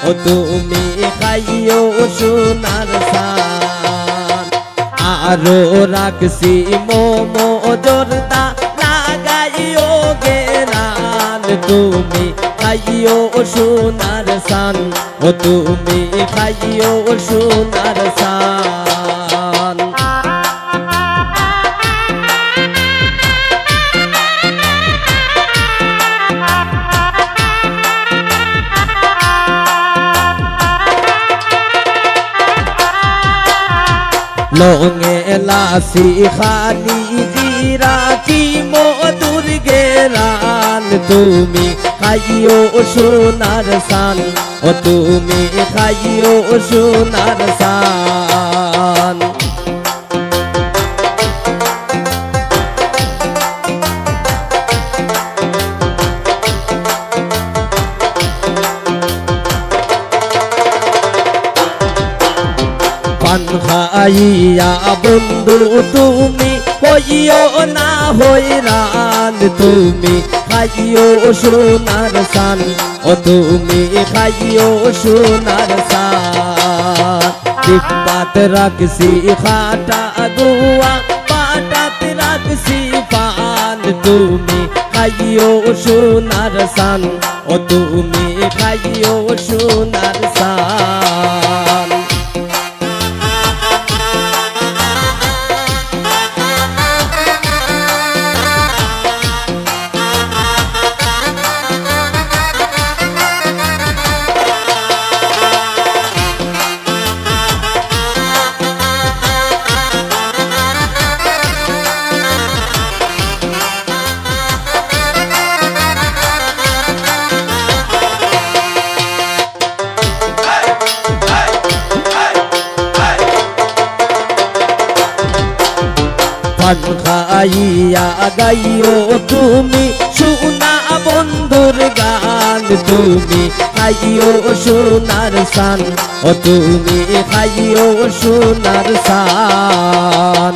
ও তুমি খাইও সোনার সান আরো রাখছি মোমো জর্দা লাগাইও গেরান তুমি খাইও সোনার সান ও তুমি খাইও সোনার সান লঙে লাসি খালি জিরা কি মধুর গেরান তুমি খাইও সোনার সান ও তুমি খাইও সোনার সান পান খাইয়া বন্ধু তুমি হইও না হইরান তুমি খাইও সোনার সান ও তুমি খাইও সোনার সান টিপাত রাখছি খাটা গুয়া পাটাত রাখছি পান তুমি খাইও সোনার সান ও তুমি খাইও সোনার সান পান খাইয়া গাইও তুমি সোনা বন্ধুর গান তুমি খাইও সোনার সান ও তুমি খাইও সোনার সান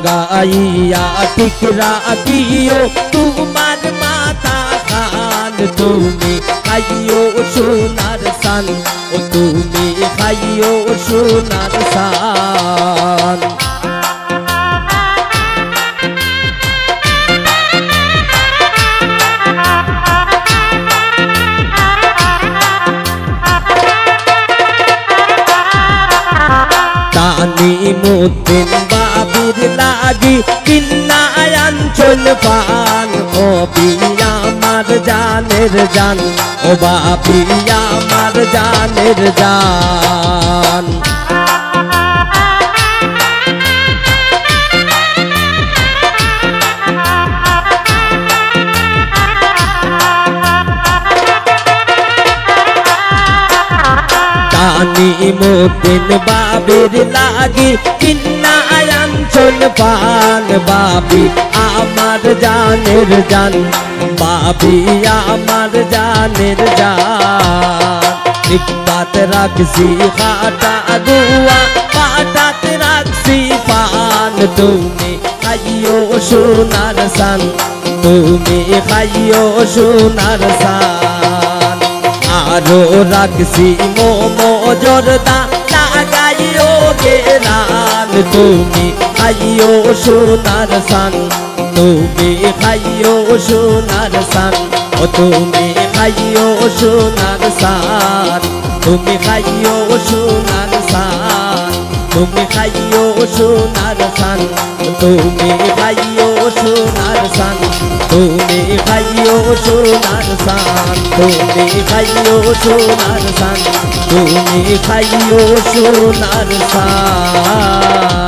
গাইয়া টিকরা দিও তোমার মাতা খান তুমি খাইও সোনার সান ও তুমি খাইও সোনার সান তানিমুদ্দিন বাবির লাগি কিন্নায়াঞ্চল পান ও পিয়া আমার জানের জান ও বাপি আমার জানের জান তানিমুদ্দিন বাবির লাগি কিন্নায়াঞ্চল পান বাপি আমার জানের জান বাপি আমার জানের জান টিপাত রাখছি খাটা গুয়া পাটাত রাখছি পান তুমি খাইও সোনার সান তুমি খাইও সোনার সান আরো রাখছি মোমো জর্দা লাগাইও গেরান তুমি খাইও সোনার সান তুমি খাইও সোনার সান ও তুমি খাইও সোনার সান তুমি খাইও সোনার সান তুমি খাইও সোনার সান তুমি খাইও সোনার সান তুমি খাইও সোনার সান তুমি খাইও সোনার সান তুমি খাইও সোনার সান